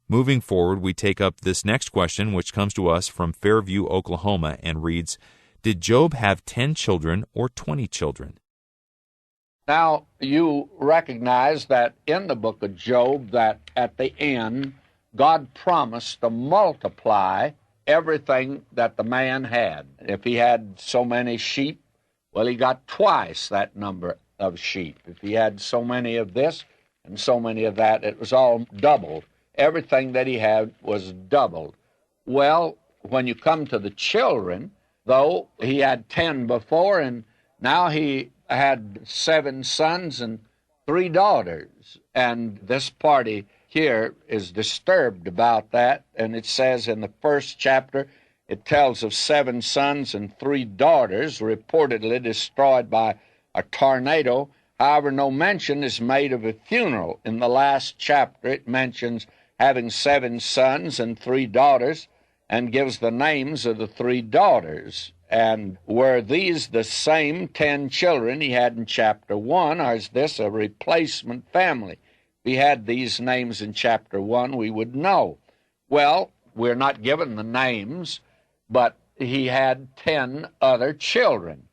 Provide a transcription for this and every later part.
Moving forward, we take up this next question, which comes to us from Fairview, Oklahoma, and reads, Did Job have 10 children or 20 children? Now, you recognize that in the book of Job, that at the end, God promised to multiply everything that the man had. If he had so many sheep, well, he got twice that number of sheep. If he had so many of this and so many of that, it was all doubled. Everything that he had was doubled. Well, when you come to the children, though, he had 10 before, and now he had 7 sons and 3 daughters. And this party here is disturbed about that, and it says in the first chapter, it tells of 7 sons and 3 daughters reportedly destroyed by a tornado. However, no mention is made of a funeral. In the last chapter, it mentions having 7 sons and 3 daughters, and gives the names of the 3 daughters. And were these the same 10 children he had in chapter 1, or is this a replacement family? If he had these names in chapter 1, we would know. Well, we're not given the names, but he had 10 other children.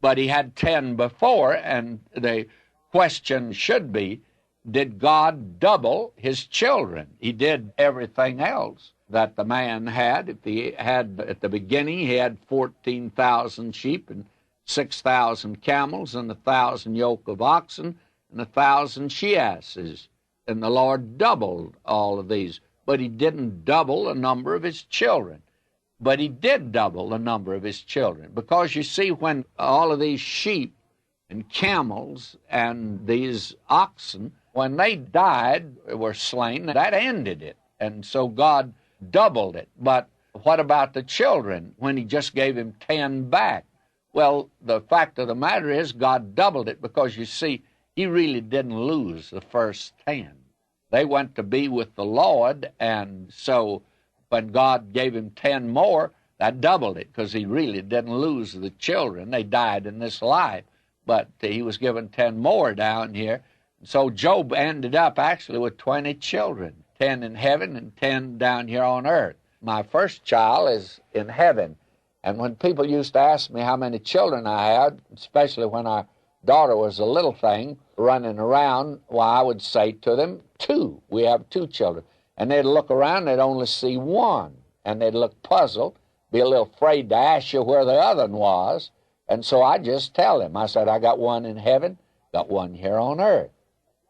But he had 10 before, and the question should be, did God double his children? He did everything else that the man had. If he had, at the beginning, he had 14,000 sheep and 6,000 camels and 1,000 yoke of oxen and 1,000 she-asses. And the Lord doubled all of these. But he didn't double the number of his children. But he did double the number of his children. Because you see, when all of these sheep and camels and these oxen, when they died, were slain, that ended it. And so God doubled it. But what about the children when he just gave him 10 back? Well, the fact of the matter is God doubled it because, you see, he really didn't lose the first 10. They went to be with the Lord, and so when God gave him 10 more, that doubled it because he really didn't lose the children. They died in this life, but he was given 10 more down here. So Job ended up actually with 20 children, 10 in heaven and 10 down here on earth. My first child is in heaven. And when people used to ask me how many children I had, especially when our daughter was a little thing running around, well, I would say to them, 2. We have 2 children. And they'd look around, they'd only see 1. And they'd look puzzled, be a little afraid to ask you where the other one was. And so I just tell them, I said, I got 1 in heaven, got 1 here on earth.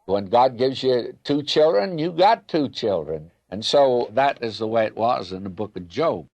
When God gives you 2 children, you got 2 children. And so that is the way it was in the book of Job.